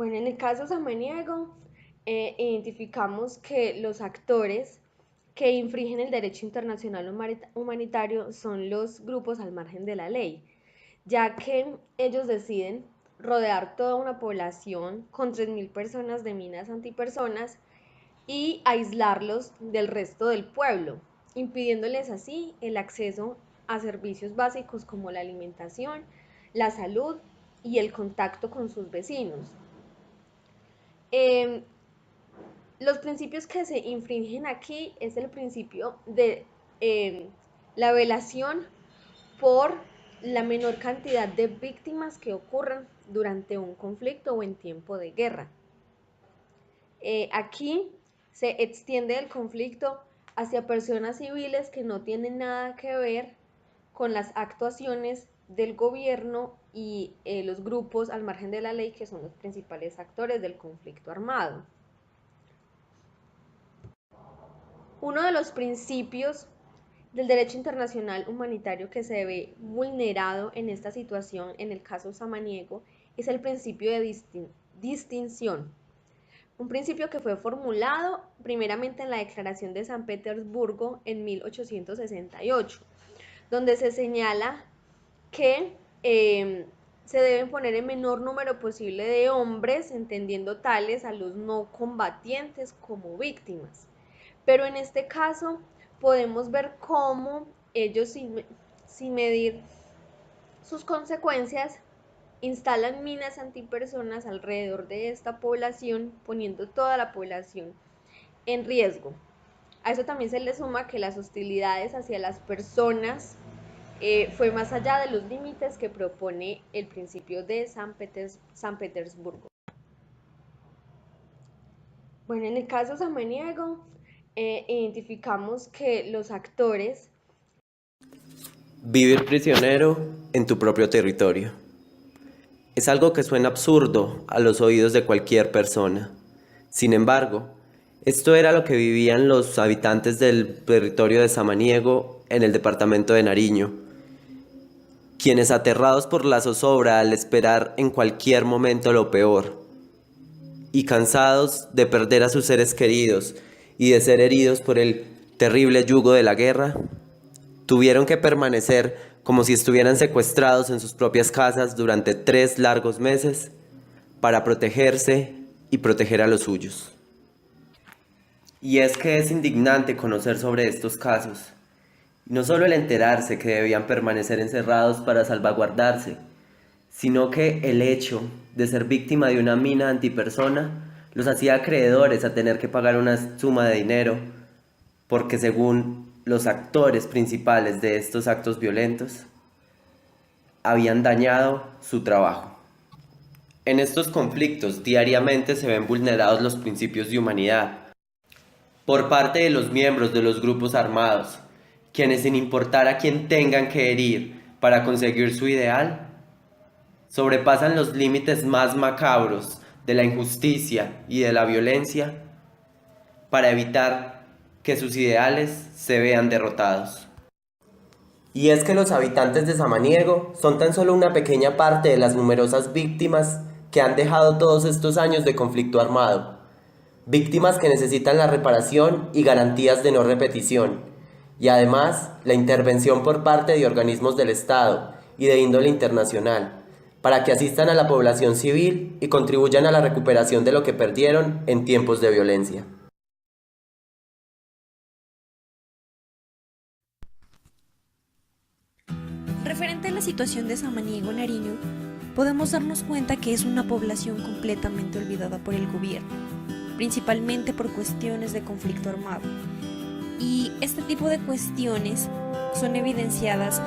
Bueno, en el caso samaniego, identificamos que los actores que infringen el derecho internacional humanitario son los grupos al margen de la ley, ya que ellos deciden rodear toda una población con 3.000 personas de minas antipersonas y aislarlos del resto del pueblo, impidiéndoles así el acceso a servicios básicos como la alimentación, la salud y el contacto con sus vecinos. Eh, los principios que se infringen aquí es el principio de la velación por la menor cantidad de víctimas que ocurran durante un conflicto o en tiempo de guerra. Aquí se extiende el conflicto hacia personas civiles que no tienen nada que ver con las actuaciones del gobierno y los grupos al margen de la ley que son los principales actores del conflicto armado. Uno de los principios del derecho internacional humanitario que se ve vulnerado en esta situación, en el caso samaniego, es el principio de distinción. Un principio que fue formulado primeramente en la Declaración de San Petersburgo en 1868, donde se señala que se deben poner el menor número posible de hombres, entendiendo tales a los no combatientes como víctimas. Pero en este caso podemos ver cómo ellos, sin medir sus consecuencias, instalan minas antipersonas alrededor de esta población, poniendo toda la población en riesgo. A eso también se le suma que las hostilidades hacia las personas fue más allá de los límites que propone el principio de San Petersburgo. Bueno, en el caso samaniego, identificamos que los actores. Vivir prisionero en tu propio territorio. Es algo que suena absurdo a los oídos de cualquier persona. Sin embargo, esto era lo que vivían los habitantes del territorio de Samaniego en el departamento de Nariño, quienes aterrados por la zozobra al esperar en cualquier momento lo peor, y cansados de perder a sus seres queridos y de ser heridos por el terrible yugo de la guerra, tuvieron que permanecer como si estuvieran secuestrados en sus propias casas durante 3 largos meses para protegerse y proteger a los suyos. Y es que es indignante conocer sobre estos casos, y no solo el enterarse que debían permanecer encerrados para salvaguardarse, sino que el hecho de ser víctima de una mina antipersona los hacía acreedores a tener que pagar una suma de dinero, porque según los actores principales de estos actos violentos, habían dañado su trabajo. En estos conflictos diariamente se ven vulnerados los principios de humanidad por parte de los miembros de los grupos armados, quienes sin importar a quién tengan que herir para conseguir su ideal, sobrepasan los límites más macabros de la injusticia y de la violencia para evitar que sus ideales se vean derrotados. Y es que los habitantes de Samaniego son tan solo una pequeña parte de las numerosas víctimas que han dejado todos estos años de conflicto armado. Víctimas que necesitan la reparación y garantías de no repetición, y además la intervención por parte de organismos del Estado y de índole internacional, para que asistan a la población civil y contribuyan a la recuperación de lo que perdieron en tiempos de violencia. Referente a la situación de Samaniego, Nariño, podemos darnos cuenta que es una población completamente olvidada por el gobierno, principalmente por cuestiones de conflicto armado. Y este tipo de cuestiones son evidenciadas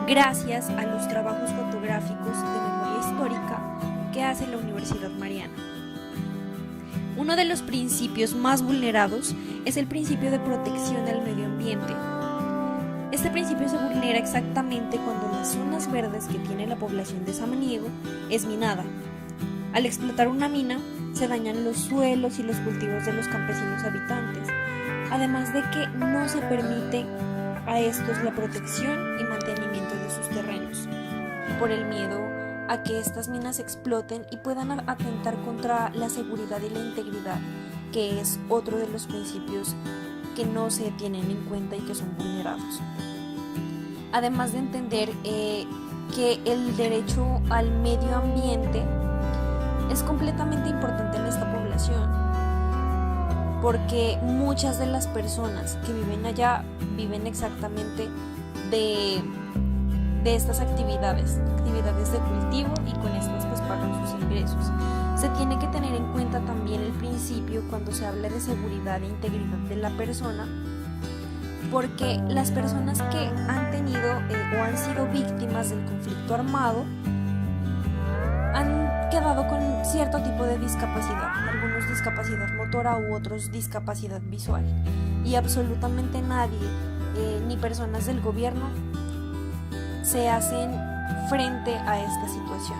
gracias a los trabajos fotográficos de memoria histórica que hace la Universidad Mariana. Uno de los principios más vulnerados es el principio de protección al medio ambiente. Este principio se vulnera exactamente cuando las zonas verdes que tiene la población de Samaniego es minada. Al explotar una mina, se dañan los suelos y los cultivos de los campesinos habitantes, además de que no se permite a estos la protección y mantenimiento de sus terrenos, por el miedo a que estas minas exploten y puedan atentar contra la seguridad y la integridad, que es otro de los principios que no se tienen en cuenta y que son vulnerados. Además de entender que el derecho al medio ambiente es completamente importante en esta población, porque muchas de las personas que viven allá viven exactamente de estas actividades de cultivo, y con estas pues pagan sus ingresos. Se tiene que tener en cuenta también el principio cuando se habla de seguridad e integridad de la persona, porque las personas que han tenido o han sido víctimas del conflicto armado han quedado con cierto tipo de discapacidad, algunos discapacidad motora u otros discapacidad visual, y absolutamente nadie, ni personas del gobierno, se hacen frente a esta situación.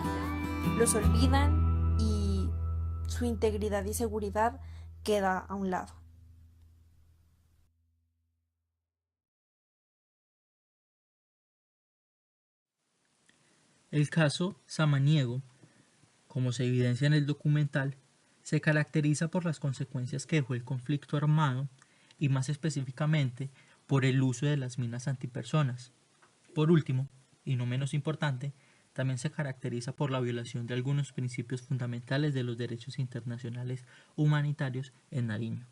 Los olvidan y su integridad y seguridad queda a un lado. El caso Samaniego, como se evidencia en el documental, se caracteriza por las consecuencias que dejó el conflicto armado y más específicamente por el uso de las minas antipersonas. Por último, y no menos importante, también se caracteriza por la violación de algunos principios fundamentales de los derechos internacionales humanitarios en Nariño.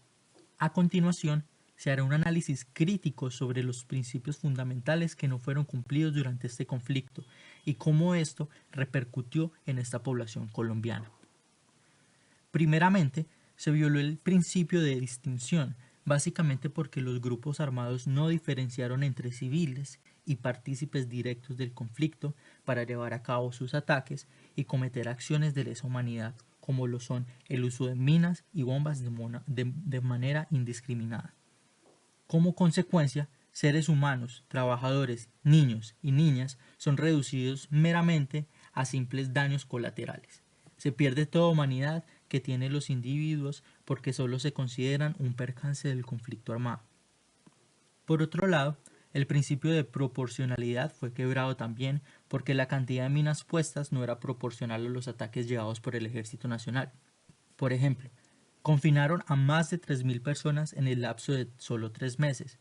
A continuación, se hará un análisis crítico sobre los principios fundamentales que no fueron cumplidos durante este conflicto y cómo esto repercutió en esta población colombiana. Primeramente, se violó el principio de distinción, básicamente porque los grupos armados no diferenciaron entre civiles y partícipes directos del conflicto para llevar a cabo sus ataques y cometer acciones de lesa humanidad, como lo son el uso de minas y bombas de manera indiscriminada. Como consecuencia, seres humanos, trabajadores, niños y niñas son reducidos meramente a simples daños colaterales. Se pierde toda humanidad que tienen los individuos porque solo se consideran un percance del conflicto armado. Por otro lado, el principio de proporcionalidad fue quebrado también porque la cantidad de minas puestas no era proporcional a los ataques llevados por el Ejército Nacional. Por ejemplo, confinaron a más de 3.000 personas en el lapso de solo 3 meses.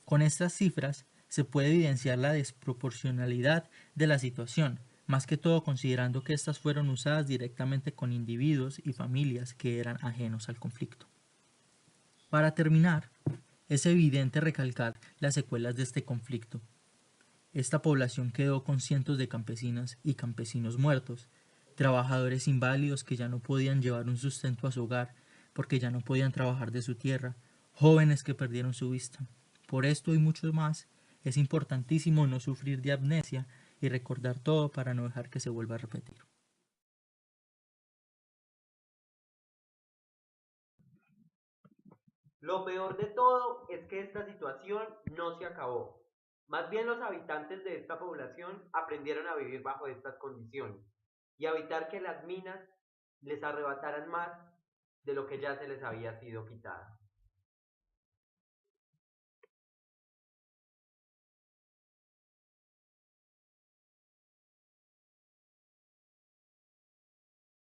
Con estas cifras se puede evidenciar la desproporcionalidad de la situación, más que todo considerando que estas fueron usadas directamente con individuos y familias que eran ajenos al conflicto. Para terminar, es evidente recalcar las secuelas de este conflicto. Esta población quedó con cientos de campesinas y campesinos muertos, trabajadores inválidos que ya no podían llevar un sustento a su hogar porque ya no podían trabajar de su tierra, jóvenes que perdieron su vista. Por esto y mucho más, es importantísimo no sufrir de amnesia y recordar todo para no dejar que se vuelva a repetir. Lo peor de todo es que esta situación no se acabó. Más bien los habitantes de esta población aprendieron a vivir bajo estas condiciones y a evitar que las minas les arrebataran más de lo que ya se les había sido quitada.